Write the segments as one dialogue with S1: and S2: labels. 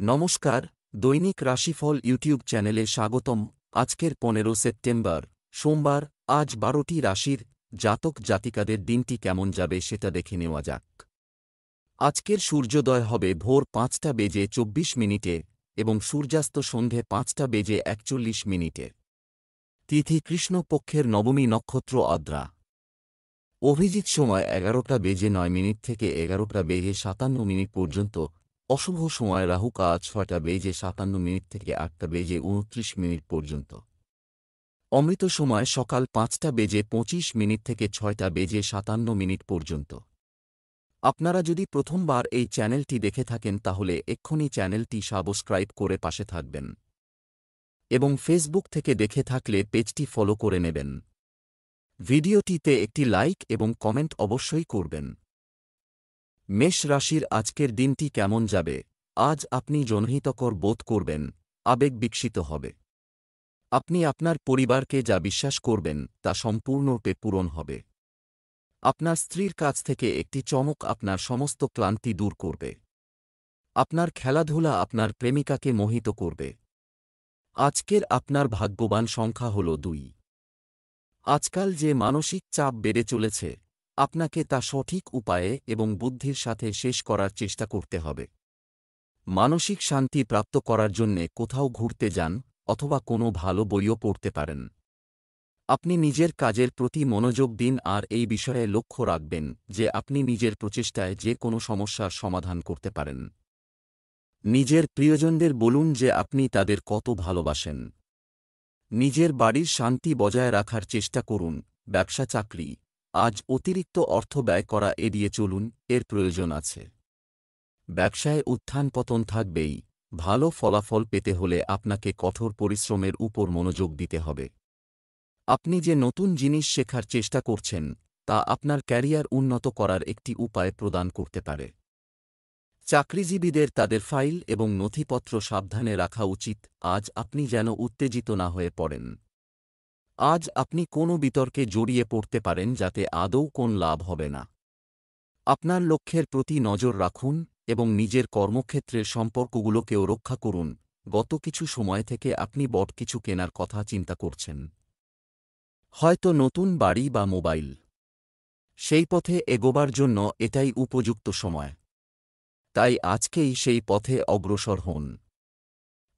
S1: নমস্কার, দৈনিক রাশিফল ইউটিউব চ্যানেলে স্বাগতম। আজকের 15 সেপ্টেম্বর সোমবার। আজ 12টি রাশির জাতক জাতিকাদের দিনটি কেমন যাবে সেটা দেখে নেওয়া যাক। আজকের সূর্যোদয় হবে ভোর 5:24 এবং সূর্যাস্ত সন্ধে 5:41। তিথি কৃষ্ণপক্ষের নবমী নক্ষত্র আদ্রা। অভিজিৎ সময় 11:09 থেকে 11:57 পর্যন্ত। অশুভ সময় রাহু কাল 6:57 থেকে 8:29 পর্যন্ত। অমৃত সময় সকাল 5:25 থেকে 6:57 পর্যন্ত। আপনারা যদি প্রথমবার এই চ্যানেলটি দেখে থাকেন তাহলে এক্ষুনি চ্যানেলটি সাবস্ক্রাইব করে পাশে থাকবেন এবং ফেসবুক থেকে দেখে থাকলে পেজটি ফলো করে নেবেন। ভিডিওটিতে একটি লাইক এবং কমেন্ট অবশ্যই করবেন। মেষ রাশির আজকের দিনটি কেমন যাবে? আজ আপনি জনহিতকর বোধ করবেন, আবেগ বিকশিত হবে। আপনি আপনার পরিবারকে যা বিশ্বাস করবেন তা সম্পূর্ণরূপে পূরণ হবে। আপনার স্ত্রীর কাছ থেকে একটি চমক আপনার সমস্ত ক্লান্তি দূর করবে। আপনার খেলাধুলা আপনার প্রেমিকাকে মোহিত করবে। আজকের আপনার ভাগ্যবান সংখ্যা হল 2। আজকাল যে মানসিক চাপ বেড়ে চলেছে, আপনাকে তা সঠিক উপায়ে এবং বুদ্ধির সাথে শেষ করার চেষ্টা করতে হবে। মানসিক শান্তি প্রাপ্ত করার জন্যে কোথাও ঘুরতে যান অথবা কোনো ভালো বইও পড়তে পারেন। আপনি নিজের কাজের প্রতি মনোযোগ দিন আর এই বিষয়ে লক্ষ্য রাখবেন যে আপনি নিজের প্রচেষ্টায় যে কোনো সমস্যার সমাধান করতে পারেন। নিজের প্রিয়জনদের বলুন যে আপনি তাদের কত ভালোবাসেন। নিজের বাড়ির শান্তি বজায় রাখার চেষ্টা করুন। ব্যবসা চাকরি, আজ অতিরিক্ত অর্থ ব্যয় করা এড়িয়ে চলুন, এর প্রয়োজন আছে। ব্যবসায় উত্থান পতন থাকবেই। ভালো ফলাফল পেতে হলে আপনাকে কঠোর পরিশ্রমের উপর মনোযোগ দিতে হবে। আপনি যে নতুন জিনিস শেখার চেষ্টা করছেন তা আপনার ক্যারিয়ার উন্নত করার একটি উপায় প্রদান করতে পারে। চাকরিজীবীদের তাদের ফাইল এবং নথিপত্র সাবধানে রাখা উচিত। আজ আপনি যেন উত্তেজিত না হয়ে পড়েন। আজ আপনি কোনো বিতর্কে জড়িয়ে পড়তে পারেন যাতে আদৌ কোন লাভ হবে না। আপনার লক্ষ্যের প্রতি নজর রাখুন এবং নিজের কর্মক্ষেত্রের সম্পর্কগুলোকেও রক্ষা করুন। গত কিছু সময় থেকে আপনি বড় কিছু কেনার কথা চিন্তা করছেন। হয়তো নতুন বাড়ি বা মোবাইল। সেই পথে এগোবার জন্য এটাই উপযুক্ত সময়। তাই আজকেই সেই পথে অগ্রসর হন।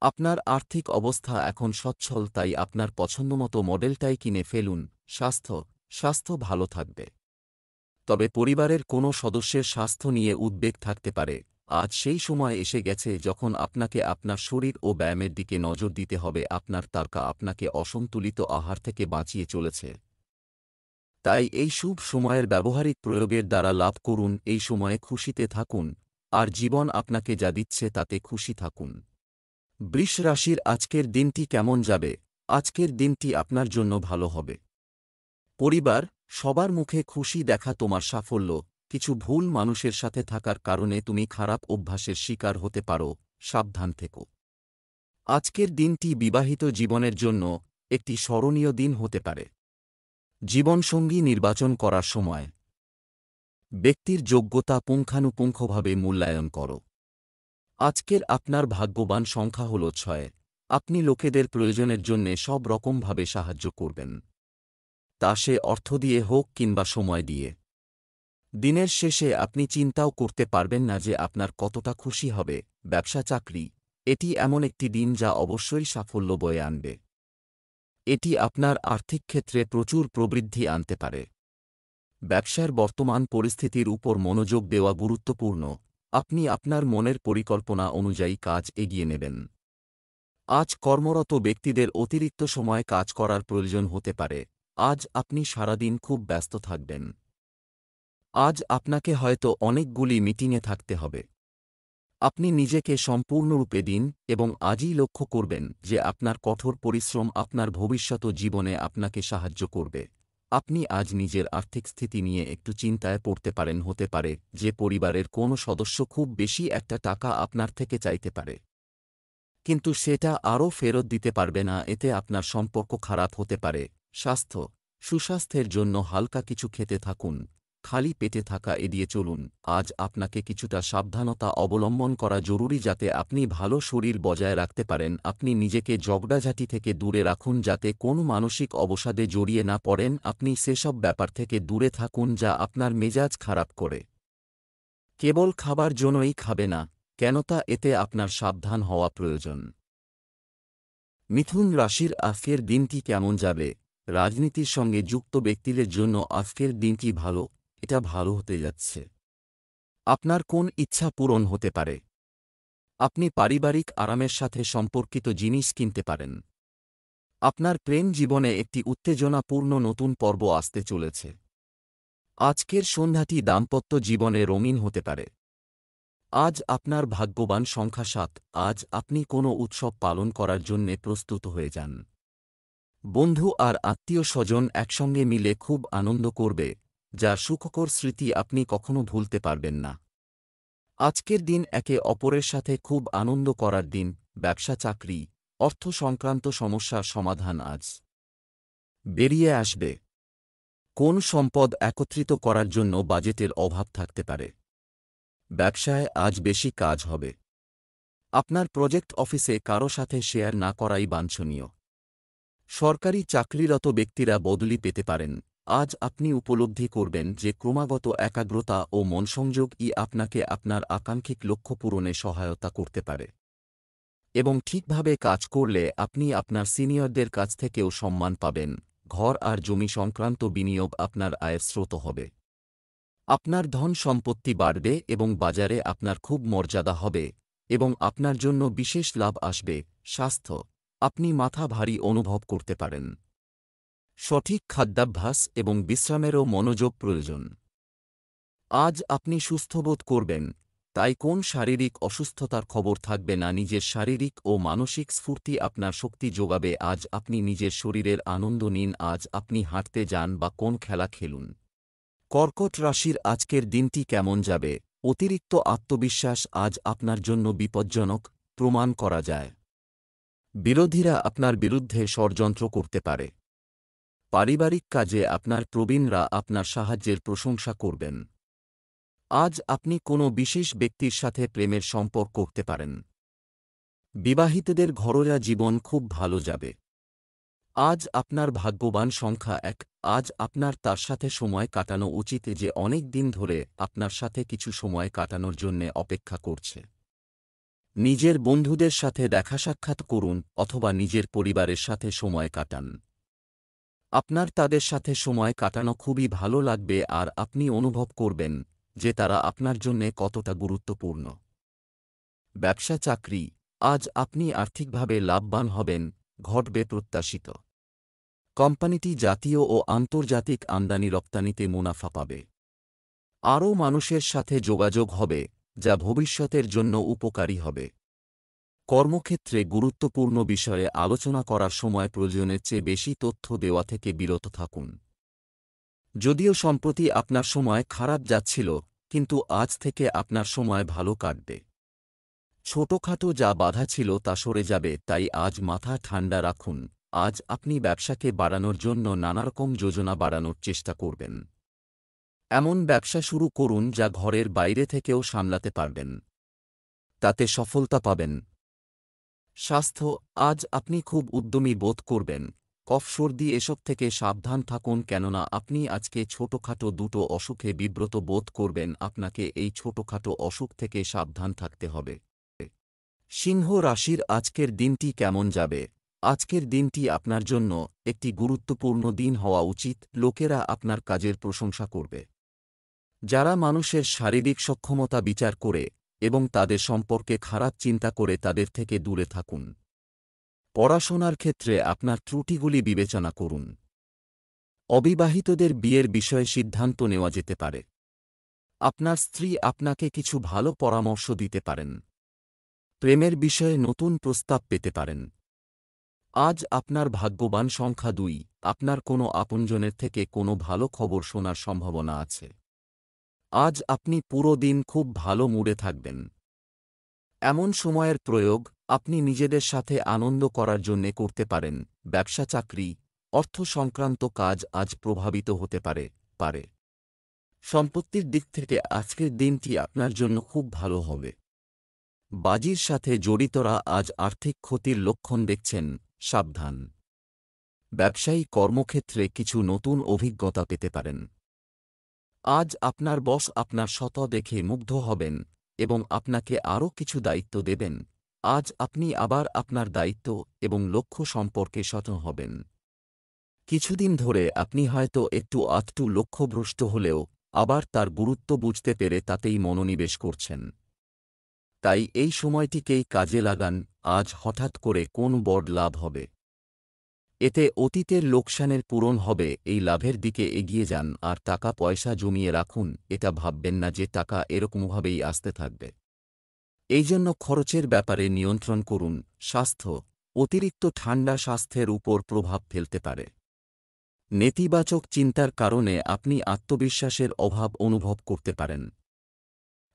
S1: আপনার আর্থিক অবস্থা এখন সচ্ছল, তাই আপনার পছন্দমতো মডেলটাই কিনে ফেলুন। স্বাস্থ্য ভালো থাকবে। তবে পরিবারের কোনো সদস্যের স্বাস্থ্য নিয়ে উদ্বেগ থাকতে পারে। আজ সেই সময় এসে গেছে যখন আপনাকে আপনার শরীর ও ব্যায়ামের দিকে নজর দিতে হবে। আপনার তারকা আপনাকে অসন্তুলিত আহার থেকে বাঁচিয়ে চলেছে। তাই এই শুভ সময়ের ব্যবহারিক প্রয়োগের দ্বারা লাভ করুন। এই সময়ে খুশিতে থাকুন আর জীবন আপনাকে যা দিচ্ছে তাতে খুশি থাকুন। বৃষ রাশির আজকের দিনটি কেমন যাবে? আজকের দিনটি আপনার জন্য ভালো হবে। পরিবার, সবার মুখে খুশি দেখা তোমার সাফল্য। কিছু ভুল মানুষের সাথে থাকার কারণে তুমি খারাপ অভ্যাসের শিকার হতে পারো, সাবধান থেকো। আজকের দিনটি বিবাহিত জীবনের জন্য একটি স্মরণীয় দিন হতে পারে। জীবনসঙ্গী নির্বাচন করার সময় ব্যক্তির যোগ্যতা পুঙ্খানুপুঙ্খভাবে মূল্যায়ন করো। আজকের আপনার ভাগ্যবান সংখ্যা হল 6। আপনি লোকেদের প্রয়োজনের জন্যে সব রকমভাবে সাহায্য করবেন, তা সে অর্থ দিয়ে হোক কিংবা সময় দিয়ে। দিনের শেষে আপনি চিন্তাও করতে পারবেন না যে আপনার কতটা খুশি হবে। ব্যবসা চাকরি, এটি এমন একটি দিন যা অবশ্যই সাফল্য বয়ে আনবে। এটি আপনার আর্থিক ক্ষেত্রে প্রচুর প্রবৃদ্ধি আনতে পারে। ব্যবসার বর্তমান পরিস্থিতির উপর মনোযোগ দেওয়া গুরুত্বপূর্ণ। আপনি আপনার মনের পরিকল্পনা অনুযায়ী কাজ এগিয়ে নেবেন। আজ কর্মরত ব্যক্তিদের অতিরিক্ত সময় কাজ করার প্রয়োজন হতে পারে। আজ আপনি সারাদিন খুব ব্যস্ত থাকবেন। আজ আপনাকে হয়তো অনেকগুলি মিটিংয়ে থাকতে হবে। আপনি নিজেকে সম্পূর্ণরূপে দিন এবং আজই লক্ষ্য করবেন যে আপনার কঠোর পরিশ্রম আপনার ভবিষ্যৎ জীবনে আপনাকে সাহায্য করবে। আপনি আজ নিজের আর্থিক স্থিতি নিয়ে একটু চিন্তায় পড়তে পারেন। হতে পারে যে পরিবারের কোনো সদস্য খুব বেশি একটা টাকা আপনার থেকে চাইতে পারে, কিন্তু সেটা আরও ফেরত দিতে পারবে না। এতে আপনার সম্পর্ক খারাপ হতে পারে। সুস্বাস্থ্যের জন্য হালকা কিছু খেতে থাকুন খালি পেটে থাকা এড়িয়ে চলুন। আজ আপনাকে কিছুটা সাবধানতা অবলম্বন করা জরুরি যাতে আপনি ভালো শরীর বজায় রাখতে পারেন। আপনি নিজেকে ঝগড়াঝাটি থেকে দূরে রাখুন যাতে কোনো মানসিক অবসাদে জড়িয়ে না পড়েন। আপনি সেসব ব্যাপার থেকে দূরে থাকুন যা আপনার মেজাজ খারাপ করে। কেবল খাবার জন্যই খাবে না, কেনতা এতে আপনার সাবধান হওয়া প্রয়োজন। মিথুন রাশির আজকের দিনটি কেমন যাবে? রাজনীতির সঙ্গে যুক্ত ব্যক্তিদের জন্য আজকের দিনটি ভালো, এটা ভালো হতে যাচ্ছে। আপনার কোন ইচ্ছা পূরণ হতে পারে? আপনি পারিবারিক আরামের সাথে সম্পর্কিত জিনিস কিনতে পারেন। আপনার প্রেম জীবনে একটি উত্তেজনাপূর্ণ নতুন পর্ব আসতে চলেছে। আজকের সন্ধ্যাটি দাম্পত্য জীবনে রঙিন হতে পারে। আজ আপনার ভাগ্যবান সংখ্যা ৭। আজ আপনি কোনো উৎসব পালন করার জন্যে প্রস্তুত হয়ে যান। বন্ধু আর আত্মীয় স্বজন একসঙ্গে মিলে খুব আনন্দ করবে, যা সুখকর স্মৃতি আপনি কখনো ভুলতে পারবেন না। আজকের দিন একে অপরের সাথে খুব আনন্দ করার দিন। ব্যবসা চাকরি, অর্থ সংক্রান্ত সমস্যার সমাধান আজ বেরিয়ে আসবে। কোন সম্পদ একত্রিত করার জন্য বাজেটের অভাব থাকতে পারে। ব্যবসায় আজ বেশি কাজ হবে। আপনার প্রজেক্ট অফিসে কারো সাথে শেয়ার না করাই বাঞ্ছনীয়। সরকারি চাকরিরত ব্যক্তিরা বদলি পেতে পারেন। আজ আপনি উপলব্ধি করবেন যে ক্রমাগত একাগ্রতা ও মনসংযোগই আপনাকে আপনার আকাঙ্ক্ষিত লক্ষ্য পূরণে সহায়তা করতে পারে। এবং ঠিকভাবে কাজ করলে আপনি আপনার সিনিয়রদের কাছ থেকেও সম্মান পাবেন। ঘর আর জমি সংক্রান্ত বিনিয়োগ আপনার আয়ের স্রোত হবে। আপনার ধন সম্পত্তি বাড়বে এবং বাজারে আপনার খুব মর্যাদা হবে এবং আপনার জন্য বিশেষ লাভ আসবে। স্বাস্থ্য, আপনি মাথা ভারী অনুভব করতে পারেন। সঠিক খাদ্যাভ্যাস এবং বিশ্রামেরও মনোযোগ প্রয়োজন। আজ আপনি সুস্থবোধ করবেন, তাই কোন শারীরিক অসুস্থতার খবর থাকবে না। নিজের শারীরিক ও মানসিক স্ফূর্তি আপনার শক্তি যোগাবে। আজ আপনি নিজের শরীরের আনন্দ নিন। আজ আপনি হাঁটতে যান বা কোন খেলা খেলুন। কর্কট রাশির আজকের দিনটি কেমন যাবে? অতিরিক্ত আত্মবিশ্বাস আজ আপনার জন্য বিপজ্জনক প্রমাণ করা যায়। বিরোধীরা আপনার বিরুদ্ধে ষড়যন্ত্র করতে পারে। পারিবারিক কাজে আপনার প্রবীণরা আপনার সাহায্যের প্রশংসা করবেন। আজ আপনি কোনো বিশেষ ব্যক্তির সাথে প্রেমের সম্পর্ক করতে পারেন। বিবাহিতদের ঘরোয়া জীবন খুব ভালো যাবে। আজ আপনার ভাগ্যবান সংখ্যা ১। আজ আপনার তার সাথে সময় কাটানো উচিত যে অনেক দিন ধরে আপনার সাথে কিছু সময় কাটানোর জন্যে অপেক্ষা করছে। নিজের বন্ধুদের সাথে দেখা সাক্ষাৎ করুন অথবা নিজের পরিবারের সাথে সময় কাটান। আপনার তাদের সাথে সময় কাটানো খুবই ভালো লাগবে আর আপনি অনুভব করবেন যে তারা আপনার জন্যে কতটা গুরুত্বপূর্ণ। ব্যবসা চাকরি, আজ আপনি আর্থিকভাবে লাভবান হবেন, ঘটবে প্রত্যাশিত। কোম্পানিটি জাতীয় ও আন্তর্জাতিক আমদানি রপ্তানিতে মুনাফা পাবে। আরও মানুষের সাথে যোগাযোগ হবে, যা ভবিষ্যতের জন্য উপকারী হবে। কর্মক্ষেত্রে গুরুত্বপূর্ণ বিষয়ে আলোচনা করার সময় প্রয়োজনের চেয়ে বেশি তথ্য দেওয়া থেকে বিরত থাকুন। যদিও সম্প্রতি আপনার সময় খারাপ যাচ্ছিল, কিন্তু আজ থেকে আপনার সময় ভালো কাটবে। ছোটখাটো যা বাধা ছিল তা সরে যাবে, তাই আজ মাথা ঠান্ডা রাখুন। আজ আপনি ব্যবসাকে বাড়ানোর জন্য নানারকম যোজনা বাড়ানোর চেষ্টা করবেন। এমন ব্যবসা শুরু করুন যা ঘরের বাইরে থেকেও সামলাতে পারবেন। তাতে সফলতা পাবেন। স্বাস্থ্য, আজ আপনি খুব উদ্যমী বোধ করবেন। কফ সর্দি এসব থেকে সাবধান থাকুন, কেননা আপনি আজকে ছোটখাটো দুটো অসুখে বিব্রত বোধ করবেন। আপনাকে এই ছোটখাটো অসুখ থেকে সাবধান থাকতে হবে। সিংহ রাশির আজকের দিনটি কেমন যাবে? আজকের দিনটি আপনার জন্য একটি গুরুত্বপূর্ণ দিন হওয়া উচিত। লোকেরা আপনার কাজের প্রশংসা করবে। যারা মানুষের শারীরিক সক্ষমতা বিচার করে এবং তাদের সম্পর্কে খারাপ চিন্তা করে তাদের থেকে দূরে থাকুন। পড়াশোনার ক্ষেত্রে আপনার ত্রুটিগুলি বিবেচনা করুন। অবিবাহিতদের বিয়ের বিষয়ে সিদ্ধান্ত নেওয়া যেতে পারে। আপনার স্ত্রী আপনাকে কিছু ভালো পরামর্শ দিতে পারেন। প্রেমের বিষয়ে নতুন প্রস্তাব পেতে পারেন। আজ আপনার ভাগ্যবান সংখ্যা ২। আপনার কোনো আপনজনের থেকে কোনো ভালো খবর শোনার সম্ভাবনা আছে। আজ আপনি পুরো দিন খুব ভালো মুডে থাকবেন। এমন সময়ের প্রয়োগ আপনি নিজেদের সাথে আনন্দ করার জন্যে করতে পারেন। ব্যবসা চাকরি, অর্থ সংক্রান্ত কাজ আজ প্রভাবিত হতে পারে। সম্পত্তির দিক থেকে আজকের দিনটি আপনার জন্য খুব ভালো হবে। বাজির সাথে জড়িতরা আজ আর্থিক ক্ষতির লক্ষণ দেখছেন, সাবধান। ব্যবসায়ী কর্মক্ষেত্রে কিছু নতুন অভিজ্ঞতা পেতে পারেন। আজ আপনার বস আপনার সততা দেখে মুগ্ধ হবেন এবং আপনাকে আরও কিছু দায়িত্ব দেবেন। আজ আপনি আবার আপনার দায়িত্ব এবং লক্ষ্য সম্পর্কে সচেতন হবেন। কিছুদিন ধরে আপনি হয়তো একটু আধটু লক্ষ্যভ্রষ্ট হলেও আবার তার গুরুত্ব বুঝতে পেরে তাতেই মনোনিবেশ করছেন। তাই এই সময়টিকেই কাজে লাগান। আজ হঠাৎ করে কোন বড় লাভ হবে। এতে অতীতের লোকসানের পূরণ হবে। এই লাভের দিকে এগিয়ে যান আর টাকা পয়সা জমিয়ে রাখুন। এটা ভাববেন না যে টাকা এরকমভাবেই আসতে থাকবে। এই জন্য খরচের ব্যাপারে নিয়ন্ত্রণ করুন। স্বাস্থ্য, অতিরিক্ত ঠান্ডা স্বাস্থ্যের উপর প্রভাব ফেলতে পারে। নেতিবাচক চিন্তার কারণে আপনি আত্মবিশ্বাসের অভাব অনুভব করতে পারেন।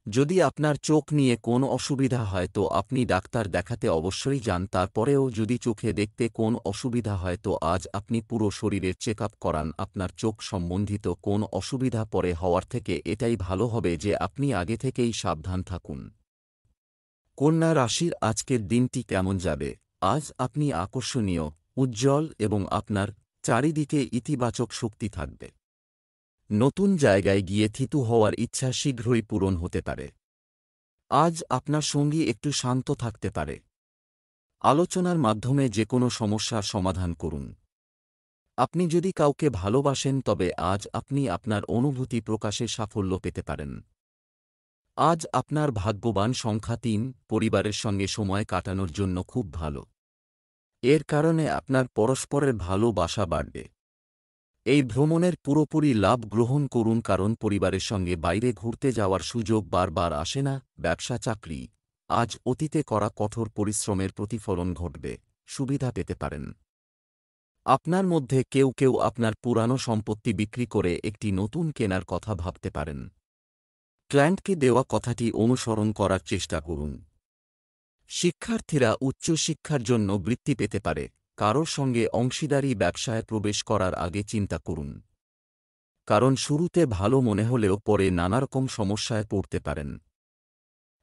S1: যদি আপনার চোখ নিয়ে কোনো অসুবিধা হয় তো আপনি ডাক্তার দেখাতে অবশ্যই যান। তারপরেও যদি চোখে দেখতে কোন অসুবিধা হয় তো আজ আপনি পুরো শরীরের চেক আপ করান। আপনার চোখ সম্বন্ধিত কোন অসুবিধা পরে হওয়ার থেকে এটাই ভালো হবে যে আপনি আগে থেকেই সাবধান থাকুন। কন্যা রাশির আজকের দিনটি কেমন যাবে? আজ আপনি আকর্ষণীয়, উজ্জ্বল এবং আপনার চারিদিকে ইতিবাচক শক্তি থাকবে। নতুন জায়গায় গিয়ে থিতু হওয়ার ইচ্ছা শীঘ্রই পূরণ হতে পারে। আজ আপনার সঙ্গী একটু শান্ত থাকতে পারে। আলোচনার মাধ্যমে যে কোনো সমস্যার সমাধান করুন। আপনি যদি কাউকে ভালোবাসেন তবে আজ আপনি আপনার অনুভূতি প্রকাশে সাফল্য পেতে পারেন। আজ আপনার ভাগ্যবান সংখ্যা ৩, পরিবারের সঙ্গে সময় কাটানোর জন্য খুব ভালো। এর কারণে আপনার পরস্পরের ভালোবাসা বাড়বে। এই ভ্রমণের পুরোপুরি লাভ গ্রহণ করুন কারণ পরিবারের সঙ্গে বাইরে ঘুরতে যাওয়ার সুযোগ বারবার আসে না। ব্যবসা চাকরি, আজ অতীতে করা কঠোর পরিশ্রমের প্রতিফলন ঘটবে, সুবিধা পেতে পারেন। আপনার মধ্যে কেউ কেউ আপনার পুরানো সম্পত্তি বিক্রি করে একটি নতুন কেনার কথা ভাবতে পারেন। ক্লায়েন্টকে দেওয়া কথাটি অনুসরণ করার চেষ্টা করুন। শিক্ষার্থীরা উচ্চশিক্ষার জন্য বৃত্তি পেতে পারে। কারোর সঙ্গে অংশীদারি ব্যবসায় প্রবেশ করার আগে চিন্তা করুন, কারণ শুরুতে ভালো মনে হলেও পরে নানারকম সমস্যায় পড়তে পারেন।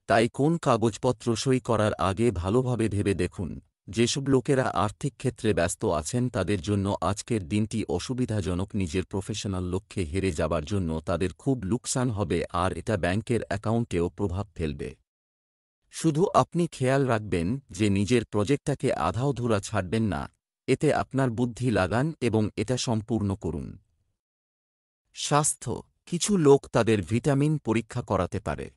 S1: তাই কোন কাগজপত্র সই করার আগে ভালোভাবে ভেবে দেখুন। যেসব লোকেরা আর্থিক ক্ষেত্রে ব্যস্ত আছেন তাদের জন্য আজকের দিনটি অসুবিধাজনক। নিজের প্রফেশনাল লক্ষ্যে হেরে যাবার জন্য তাদের খুব লোকসান হবে আর এটা ব্যাংকের অ্যাকাউন্টেও প্রভাব ফেলবে। শুধু আপনি খেয়াল রাখবেন যে নিজের প্রজেক্টটাকে আধাঅধুরা ছাড়বেন না। এতে আপনার বুদ্ধি লাগান এবং এটা সম্পূর্ণ করুন। স্বাস্থ্য, কিছু লোক তাদের ভিটামিন পরীক্ষা করাতে পারে।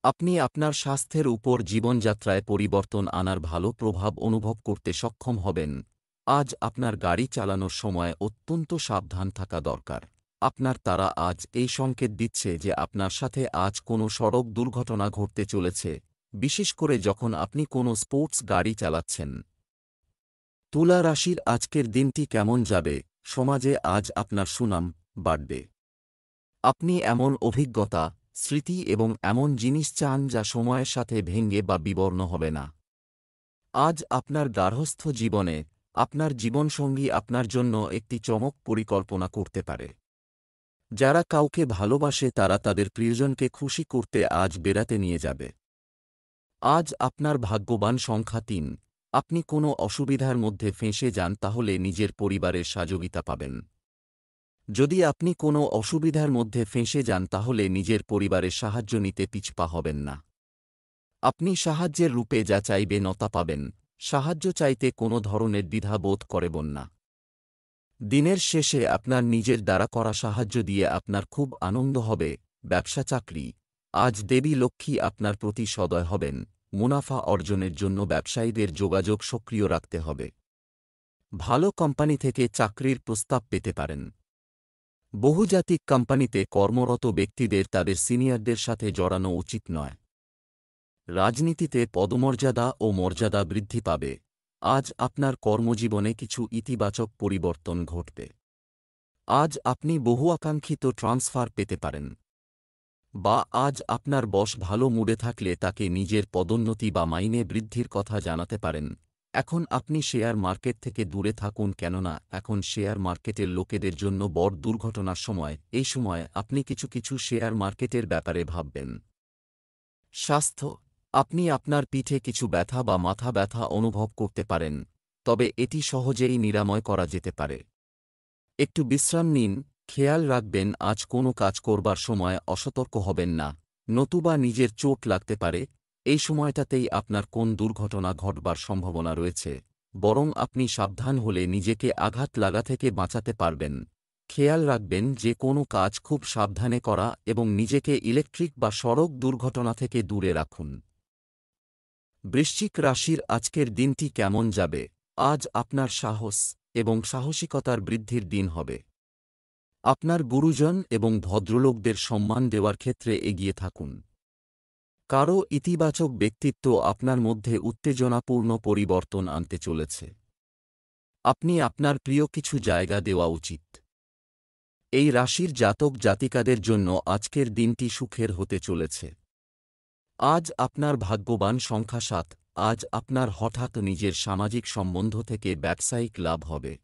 S1: আপনি আপনার স্বাস্থ্যের উপর জীবনযাত্রায় পরিবর্তন আনার ভালো প্রভাব অনুভব করতে সক্ষম হবেন। আজ আপনার গাড়ি চালানোর সময় অত্যন্ত সাবধান থাকা দরকার। আপনার তারা আজ এই সংকেত দিচ্ছে যে আপনার সাথে আজ কোনো সড়ক দুর্ঘটনা ঘটতে চলেছে, বিশেষ করে যখন আপনি কোনো স্পোর্টস গাড়ি চালাচ্ছেন। তুলা রাশির আজকের দিনটি কেমন যাবে? সমাজে আজ আপনার সুনাম বাড়বে। আপনি এমন অভিজ্ঞতা, স্মৃতি এবং এমন জিনিস চান যা সময়ের সাথে ভেঙে বা বিবর্ণ হবে না। আজ আপনার গার্হস্থ্য জীবনে আপনার জীবনসঙ্গী আপনার জন্য একটি চমক পরিকল্পনা করতে পারে। যারা কাউকে ভালোবাসে তারা তাদের প্রিয়জনকে খুশি করতে আজ বেড়াতে নিয়ে যাবে। আজ আপনার ভাগ্যবান সংখ্যা ৩। আপনি কোনো অসুবিধার মধ্যে ফেঁসে যান তাহলে নিজের পরিবারের সহযোগিতা পাবেন। যদি আপনি কোনো অসুবিধার মধ্যে ফেঁসে যান তাহলে নিজের পরিবারের সাহায্য নিতে পিছপা হবেন না। আপনি সাহায্যের রূপে যা চাইবেন তা পাবেন। সাহায্য চাইতে কোনো ধরনের দ্বিধা বোধ করবেন না। দিনের শেষে আপনার নিজের দ্বারা করা সাহায্য দিয়ে আপনার খুব আনন্দ হবে। ব্যবসা চাকরি, আজ দেবী লক্ষ্মী আপনার প্রতি সদয় হবেন। মুনাফা অর্জনের জন্য ব্যবসায়ীদের যোগাযোগ সক্রিয় রাখতে হবে। ভালো কোম্পানি থেকে চাকরির প্রস্তাব পেতে পারেন। বহুজাতিক কোম্পানিতে কর্মরত ব্যক্তিদের তাদের সিনিয়রদের সাথে জড়ানো উচিত নয়। রাজনীতিতে পদমর্যাদা ও মর্যাদা বৃদ্ধি পাবে। আজ আপনার কর্মজীবনে কিছু ইতিবাচক পরিবর্তন ঘটবে। আজ আপনি বহু আকাঙ্ক্ষিত ট্রান্সফার পেতে পারেন। বা আজ আপনার বস ভালো মুডে থাকলে তাকে নিজের পদোন্নতি বা মাইনে বৃদ্ধির কথা জানাতে পারেন। এখন আপনি শেয়ার মার্কেট থেকে দূরে থাকুন, কেননা এখন শেয়ার মার্কেটের লোকেদের জন্য বড় দুর্ঘটনার সময়। এই সময় আপনি কিছু কিছু শেয়ার মার্কেটের ব্যাপারে ভাববেন। স্বাস্থ্য, আপনি আপনার পিঠে কিছু ব্যথা বা মাথা ব্যথা অনুভব করতে পারেন, তবে এটি সহজেই নিরাময় করা যেতে পারে। একটু বিশ্রাম নিন। খেয়াল রাখবেন আজ কোনো কাজ করবার সময় অসতর্ক হবেন না, নতুবা নিজের চোট লাগতে পারে। এই সময়টাতেই আপনার কোন দুর্ঘটনা ঘটবার সম্ভাবনা রয়েছে, বরং আপনি সাবধান হলে নিজেকে আঘাত লাগা থেকে বাঁচাতে পারবেন। খেয়াল রাখবেন যে কোনো কাজ খুব সাবধানে করা এবং নিজেকে ইলেকট্রিক বা সড়ক দুর্ঘটনা থেকে দূরে রাখুন। বৃশ্চিক রাশির আজকের দিনটি কেমন যাবে? আজ আপনার সাহস এবং সাহসিকতার বৃদ্ধির দিন হবে। আপনার গুরুজন এবং ভদ্রলোকদের সম্মান দেওয়ার ক্ষেত্রে এগিয়ে থাকুন। কারও ইতিবাচক ব্যক্তিত্ব আপনার মধ্যে উত্তেজনাপূর্ণ পরিবর্তন আনতে চলেছে। আপনি আপনার প্রিয় কিছু জায়গা দেওয়া উচিত। এই রাশির জাতক জাতিকাদের জন্য আজকের দিনটি সুখের হতে চলেছে। আজ আপনার ভাগ্যবান সংখ্যা 7। আজ আপনার হঠাৎ নিজের সামাজিক সম্বন্ধ থেকে ব্যবসায়িক লাভ হবে।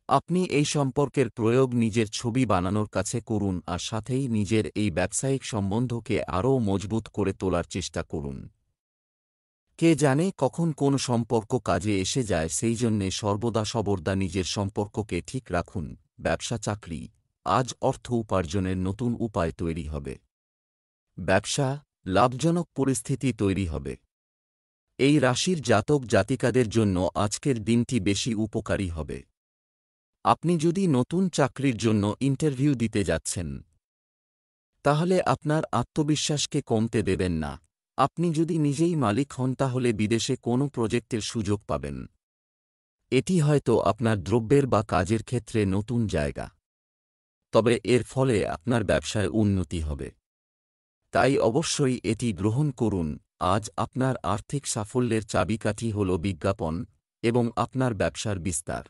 S1: আপনি এই সম্পর্কের প্রয়োগ নিজের ছবি বানানোর কাছে করুন আর সাথেই নিজের এই ব্যবসায়িক সম্বন্ধকে আরও মজবুত করে তোলার চেষ্টা করুন। কে জানে কখন কোন সম্পর্ক কাজে এসে যায়, সেই জন্যে সর্বদা নিজের সম্পর্ককে ঠিক রাখুন। ব্যবসা চাকরি, আজ অর্থ উপার্জনের নতুন উপায় তৈরি হবে। ব্যবসা লাভজনক পরিস্থিতি তৈরি হবে। এই রাশির জাতক জাতিকাদের জন্য আজকের দিনটি বেশি উপকারী হবে। আপনি যদি নতুন চাকরির জন্য ইন্টারভিউ দিতে যাচ্ছেন, তাহলে আপনার আত্মবিশ্বাসকে কমতে দেবেন না। আপনি যদি নিজেই মালিক হন তাহলে বিদেশে কোনো প্রজেক্টের সুযোগ পাবেন। এটি হয়তো আপনার দ্রব্যের বা কাজের ক্ষেত্রে নতুন জায়গা, তবে এর ফলে আপনার ব্যবসায় উন্নতি হবে। তাই অবশ্যই এটি গ্রহণ করুন। আজ আপনার আর্থিক সাফল্যের চাবিকাঠি হল বিজ্ঞাপন এবং আপনার ব্যবসার বিস্তার।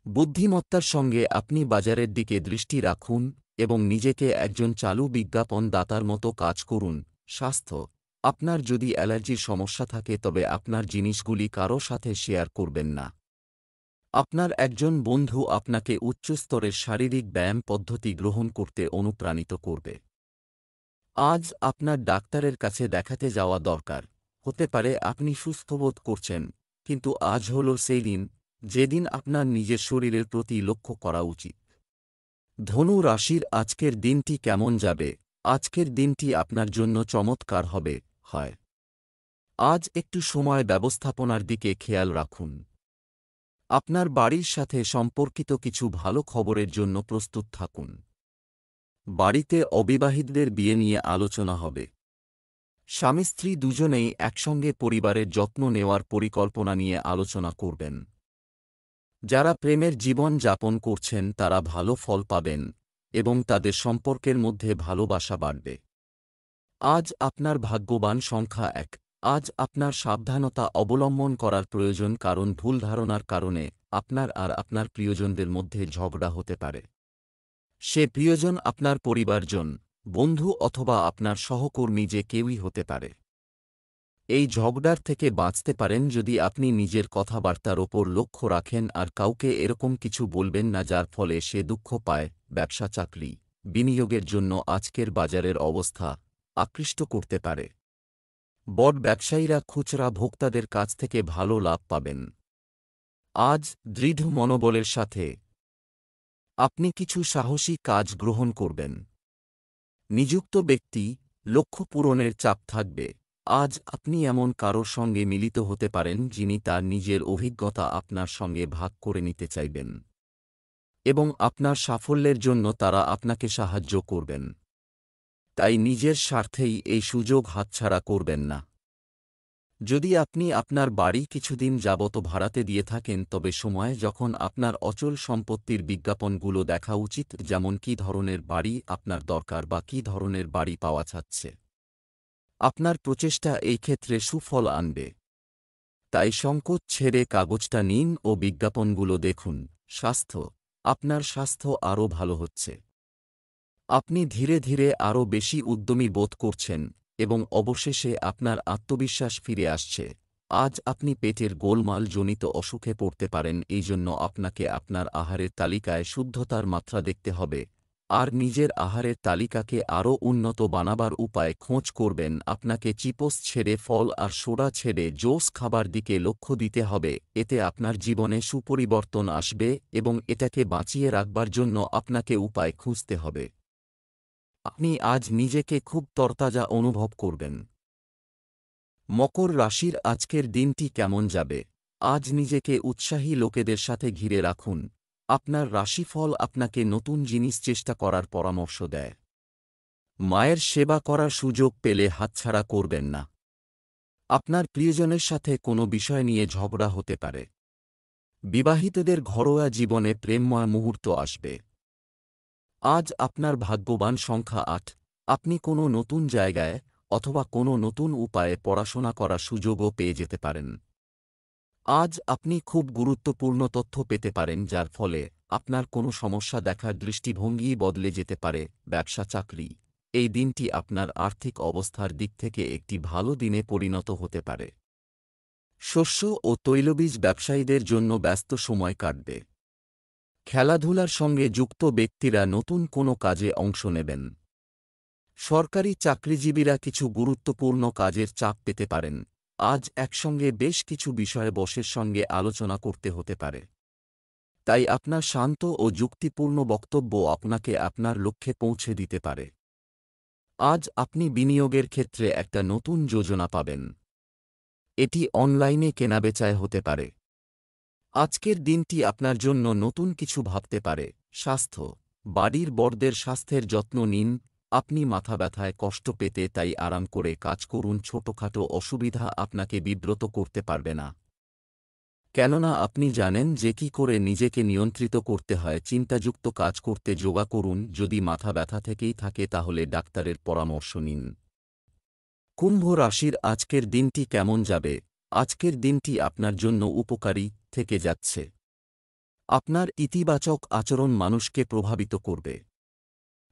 S1: বুদ্ধিমত্তার সঙ্গে আপনি বাজারের দিকে দৃষ্টি রাখুন এবং নিজেকে একজন চালু বিজ্ঞাপন দাতার মতো কাজ করুন। স্বাস্থ্য, আপনার যদি অ্যালার্জির সমস্যা থাকে তবে আপনার জিনিসগুলি কারও সাথে শেয়ার করবেন না। আপনার একজন বন্ধু আপনাকে উচ্চস্তরের শারীরিক ব্যায়াম পদ্ধতি গ্রহণ করতে অনুপ্রাণিত করবে। আজ আপনার ডাক্তারের কাছে দেখাতে যাওয়া দরকার। হতে পারে আপনি সুস্থ বোধ করছেন, কিন্তু আজ হল সেই দিন যেদিন আপনার নিজের শরীরের প্রতি লক্ষ্য করা উচিত। ধনু রাশির আজকের দিনটি কেমন যাবে? আজকের দিনটি আপনার জন্য চমৎকার হবে। আজ একটু সময় ব্যবস্থাপনার দিকে খেয়াল রাখুন। আপনার বাড়ির সাথে সম্পর্কিত কিছু ভালো খবরের জন্য প্রস্তুত থাকুন। বাড়িতে অবিবাহিতদের বিয়ে নিয়ে আলোচনা হবে। স্বামী স্ত্রী দুজনেই একসঙ্গে পরিবারের যত্ন নেওয়ার পরিকল্পনা নিয়ে আলোচনা করবেন। যারা প্রেমের জীবন যাপন করছেন তারা ভালো ফল পাবেন এবং তাদের সম্পর্কের মধ্যে ভালোবাসা বাড়বে। আজ আপনার ভাগ্যবান সংখ্যা 1। আজ আপনার সাবধানতা অবলম্বন করার প্রয়োজন, কারণ ভুল ধারণার কারণে আপনার আর আপনার প্রিয়জনদের মধ্যে ঝগড়া হতে পারে। সে প্রিয়জন আপনার পরিবারজন, বন্ধু অথবা আপনার সহকর্মী, যে কেউই হতে পারে। এই ঝগড়ার থেকে বাঁচতে পারেন যদি আপনি নিজের কথাবার্তার ওপর লক্ষ্য রাখেন আর কাউকে এরকম কিছু বলবেন না যার ফলে সে দুঃখ পায়। ব্যবসা চাকরি, বিনিয়োগের জন্য আজকের বাজারের অবস্থা আকৃষ্ট করতে পারে। বড় ব্যবসায়ীরা খুচরা ভোক্তাদের কাছ থেকে ভালো লাভ পাবেন। আজ দৃঢ় মনোবলের সাথে আপনি কিছু সাহসী কাজ গ্রহণ করবেন। নিযুক্ত ব্যক্তি, লক্ষ্য পূরণের চাপ থাকবে। আজ আপনি এমন কারোর সঙ্গে মিলিত হতে পারেন যিনি তার নিজের অভিজ্ঞতা আপনার সঙ্গে ভাগ করে নিতে চাইবেন এবং আপনার সাফল্যের জন্য তারা আপনাকে সাহায্য করবেন। তাই নিজের স্বার্থেই এই সুযোগ হাতছাড়া করবেন না। যদি আপনি আপনার বাড়ি কিছুদিন যাবত ভাড়াতে দিয়ে থাকেন তবে সময় যখন আপনার অচল সম্পত্তির বিজ্ঞাপনগুলো দেখা উচিত, যেমন কী ধরনের বাড়ি আপনার দরকার বা কী ধরনের বাড়ি পাওয়া যাচ্ছে। আপনার প্রচেষ্টা এই ক্ষেত্রে সুফল আনবে। তাই সংকোচ ছেড়ে কাগজটা নিন ও বিজ্ঞাপনগুলো দেখুন। স্বাস্থ্য, আপনার স্বাস্থ্য আরও ভালো হচ্ছে। আপনি ধীরে ধীরে আরও বেশি উদ্যমী বোধ করছেন এবং অবশেষে আপনার আত্মবিশ্বাস ফিরে আসছে। আজ আপনি পেটের গোলমাল জনিত অসুখে পড়তে পারেন, এই জন্য আপনাকে আপনার আহারের তালিকায় শুদ্ধতার মাত্রা দেখতে হবে আর নিজের আহারের তালিকাকে আরও উন্নত বানাবার উপায় খোঁজ করবেন। আপনাকে চিপস ছেড়ে ফল আর সোডা ছেড়ে জোস খাবার দিকে লক্ষ্য দিতে হবে, এতে আপনার জীবনে সুপরিবর্তন আসবে এবং এটাকে বাঁচিয়ে রাখবার জন্য আপনাকে উপায় খুঁজতে হবে। আপনি আজ নিজেকে খুব তরতাজা অনুভব করবেন। মকর রাশির আজকের দিনটি কেমন যাবে? আজ নিজেকে উৎসাহী লোকেদের সাথে ঘিরে রাখুন। আপনার রাশিফল আপনাকে নতুন জিনিস চেষ্টা করার পরামর্শ দেয়। মায়ের সেবা করার সুযোগ পেলে হাতছাড়া করবেন না। আপনার প্রিয়জনের সাথে কোনো বিষয় নিয়ে ঝগড়া হতে পারে। বিবাহিতদের ঘরোয়া জীবনে প্রেমময় মুহূর্ত আসবে। আজ আপনার ভাগ্যবান সংখ্যা ৮। আপনি কোনো নতুন জায়গায় অথবা কোনো নতুন উপায়ে পড়াশোনা করার সুযোগও পেয়ে যেতে পারেন। আজ আপনি খুব গুরুত্বপূর্ণ তথ্য পেতে পারেন, যার ফলে আপনার কোনো সমস্যা দেখার দৃষ্টিভঙ্গি বদলে যেতে পারে। ব্যবসা চাকরি, এই দিনটি আপনার আর্থিক অবস্থার দিক থেকে একটি ভালো দিনে পরিণত হতে পারে। শস্য ও তৈলবীজ ব্যবসায়ীদের জন্য ব্যস্ত সময় কাটবে। খেলাধুলার সঙ্গে যুক্ত ব্যক্তিরা নতুন কোনো কাজে অংশ নেবেন। সরকারি চাকরিজীবীরা কিছু গুরুত্বপূর্ণ কাজের চাপ পেতে পারেন। আজ একসঙ্গে বেশ কিছু বিষয়ে বসের সঙ্গে আলোচনা করতে হতে পারে, তাই আপনার শান্ত ও যুক্তিপূর্ণ বক্তব্য আপনাকে আপনার লক্ষ্যে পৌঁছে দিতে পারে। আজ আপনি বিনিয়োগের ক্ষেত্রে একটা নতুন যোজনা পাবেন। এটি অনলাইনে কেনাবেচায় হতে পারে। আজকের দিনটি আপনার জন্য নতুন কিছু ভাবতে পারে। স্বাস্থ্য, বাড়ির বড়দের স্বাস্থ্যের যত্ন নিন। আপনি মাথা ব্যথায় কষ্ট পেতে তাই আরাম করে কাজ করুন। ছোটখাটো অসুবিধা আপনাকে বিব্রত করতে পারবে না, কেননা আপনি জানেন যে কী করে নিজেকে নিয়ন্ত্রিত করতে হয়। চিন্তাযুক্ত কাজ করতে যোগা করুন। যদি মাথা ব্যথা থেকেই থাকে তাহলে ডাক্তারের পরামর্শ নিন। কুম্ভ রাশির আজকের দিনটি কেমন যাবে? আজকের দিনটি আপনার জন্য উপকারী থেকে যাচ্ছে। আপনার ইতিবাচক আচরণ মানুষকে প্রভাবিত করবে।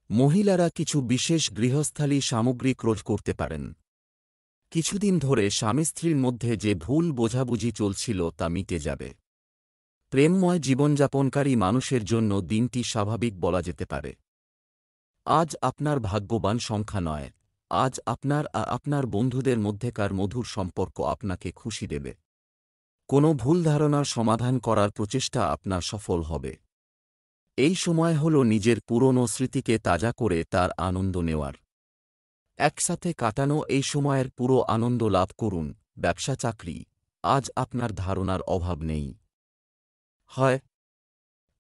S1: মহিলারা কিছু বিশেষ গৃহস্থালী সামগ্রী ক্রয় করতে পারেন। কিছুদিন ধরে স্বামী স্ত্রীর মধ্যে যে ভুল বোঝাবুঝি চলছিল তা মিটে যাবে। প্রেমময় জীবনযাপনকারী মানুষের জন্য দিনটি স্বাভাবিক বলা যেতে পারে। আজ আপনার ভাগ্যবান সংখ্যা ৯। আজ আপনার বন্ধুদের মধ্যেকার মধুর সম্পর্ক আপনাকে খুশি দেবে। কোনো ভুল ধারণার সমাধান করার প্রচেষ্টা আপনার সফল হবে। এই সময় হল নিজের পুরনো স্মৃতিকে তাজা করে তার আনন্দ নেওয়ার। একসাথে কাটানো এই সময়ের পুরো আনন্দ লাভ করুন। ব্যবসা চাকরি, আজ আপনার ধারণার অভাব নেই। হয়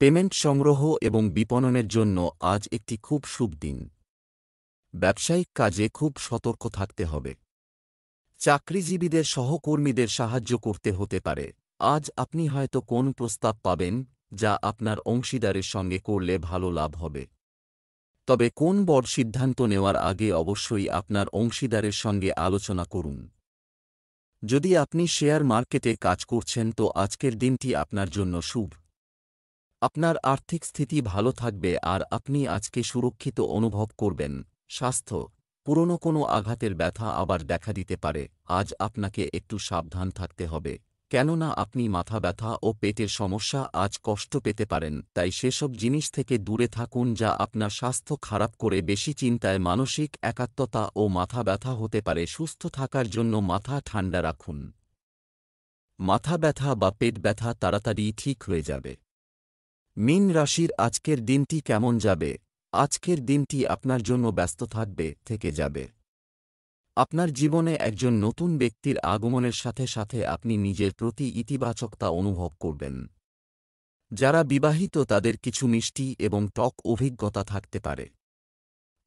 S1: পেমেন্ট সংগ্রহ এবং বিপণনের জন্য আজ একটি খুব শুভ দিন। ব্যবসায়িক কাজে খুব সতর্ক থাকতে হবে। চাকরিজীবীদের সহকর্মীদের সাহায্য করতে হতে পারে। আজ আপনি হয়তো কোন প্রস্তাব পাবেন যা আপনার অংশীদারের সঙ্গে করলে ভালো লাভ হবে। তবে কোন বড় সিদ্ধান্ত নেওয়ার আগে অবশ্যই আপনার অংশীদারের সঙ্গে আলোচনা করুন। যদি আপনি শেয়ার মার্কেটে কাজ করছেন তো আজকের দিনটি আপনার জন্য শুভ। আপনার আর্থিক স্থিতি ভালো থাকবে আর আপনি আজকে সুরক্ষিত অনুভব করবেন। স্বাস্থ্য, পুরনো কোনো আঘাতের ব্যথা আবার দেখা দিতে পারে। আজ আপনাকে একটু সাবধান থাকতে হবে, কেননা আপনি মাথা ব্যথা ও পেটের সমস্যা আজ কষ্ট পেতে পারেন। তাই সেসব জিনিস থেকে দূরে থাকুন যা আপনার স্বাস্থ্য খারাপ করে। বেশি চিন্তায় মানসিক একাত্মতা ও মাথা ব্যথা হতে পারে। সুস্থ থাকার জন্য মাথা ঠান্ডা রাখুন। মাথা ব্যথা বা পেট ব্যথা তাড়াতাড়ি ঠিক হয়ে যাবে। মীন রাশির আজকের দিনটি কেমন যাবে? আজকের দিনটি আপনার জন্য ব্যস্ত থেকে যাবে। আপনার জীবনে একজন নতুন ব্যক্তির আগমনের সাথে সাথে আপনি নিজের প্রতি ইতিবাচকতা অনুভব করবেন। যারা বিবাহিত তাদের কিছু মিষ্টি এবং টক অভিজ্ঞতা থাকতে পারে।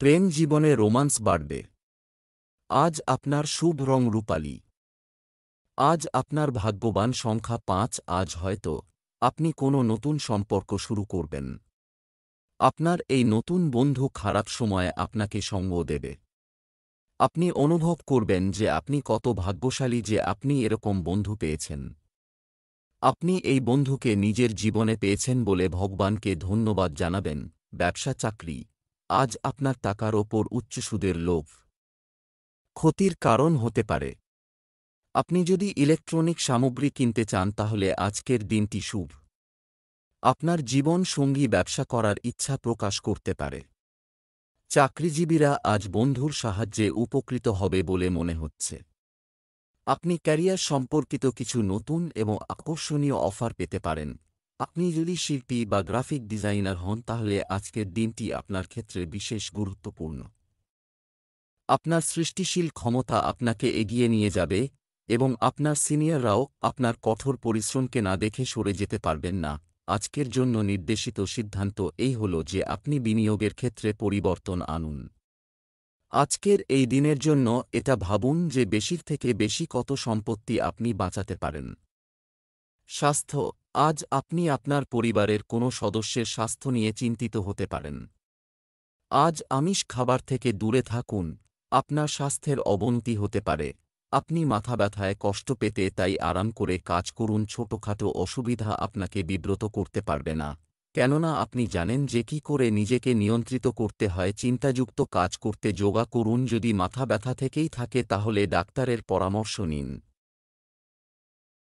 S1: প্রেম জীবনে রোমান্স বাড়বে। আজ আপনার শুভ রং রূপালী। আজ আপনার ভাগ্যবান সংখ্যা ৫। আজ হয়তো আপনি কোনো নতুন সম্পর্ক শুরু করবেন। আপনার এই নতুন বন্ধু খারাপ সময়ে আপনাকে সঙ্গ দেবে। আপনি অনুভব করবেন যে আপনি কত ভাগ্যশালী যে আপনি এরকম বন্ধু পেয়েছেন। আপনি এই বন্ধুকে নিজের জীবনে পেয়েছেন বলে ভগবানকে ধন্যবাদ জানাবেন। ব্যবসা চাকরি, আজ আপনার টাকার ওপর উচ্চ সুদের লোভ ক্ষতির কারণ হতে পারে। আপনি যদি ইলেকট্রনিক সামগ্রী কিনতে চান তাহলে আজকের দিনটি শুভ। আপনার জীবন সঙ্গী ব্যবসা করার ইচ্ছা প্রকাশ করতে পারে। চাকরিজীবীরা আজ বন্ধুর সাহায্যে উপকৃত হবে বলে মনে হচ্ছে। আপনি ক্যারিয়ার সম্পর্কিত কিছু নতুন এবং আকর্ষণীয় অফার পেতে পারেন। আপনি যদি শিল্পী বা গ্রাফিক ডিজাইনার হন তাহলে আজকের দিনটি আপনার ক্ষেত্রে বিশেষ গুরুত্বপূর্ণ। আপনার সৃষ্টিশীল ক্ষমতা আপনাকে এগিয়ে নিয়ে যাবে এবং আপনার সিনিয়ররাও আপনার কঠোর পরিশ্রমকে না দেখে সরে যেতে পারবেন না। আজকের জন্য নির্দেশিত সিদ্ধান্ত এই হল যে আপনি বিনিয়োগের ক্ষেত্রে পরিবর্তন আনুন। আজকের এই দিনের জন্য এটা ভাবুন যে বেশির থেকে বেশি কত সম্পত্তি আপনি বাঁচাতে পারেন। স্বাস্থ্য, আজ আপনি আপনার পরিবারের কোনো সদস্যের স্বাস্থ্য নিয়ে চিন্তিত হতে পারেন। আজ আমিষ খাবার থেকে দূরে থাকুন, আপনার স্বাস্থ্যের অবনতি হতে পারে। আপনি মাথা ব্যথায় কষ্ট পেতে তাই আরাম করে কাজ করুন। ছোটখাটো অসুবিধা আপনাকে বিব্রত করতে পারবে না, কেননা আপনি জানেন যে কী করে নিজেকে নিয়ন্ত্রিত করতে হয়। চিন্তাযুক্ত কাজ করতে যোগা করুন। যদি মাথা ব্যথা থেকেই থাকে তাহলে ডাক্তারের পরামর্শ নিন।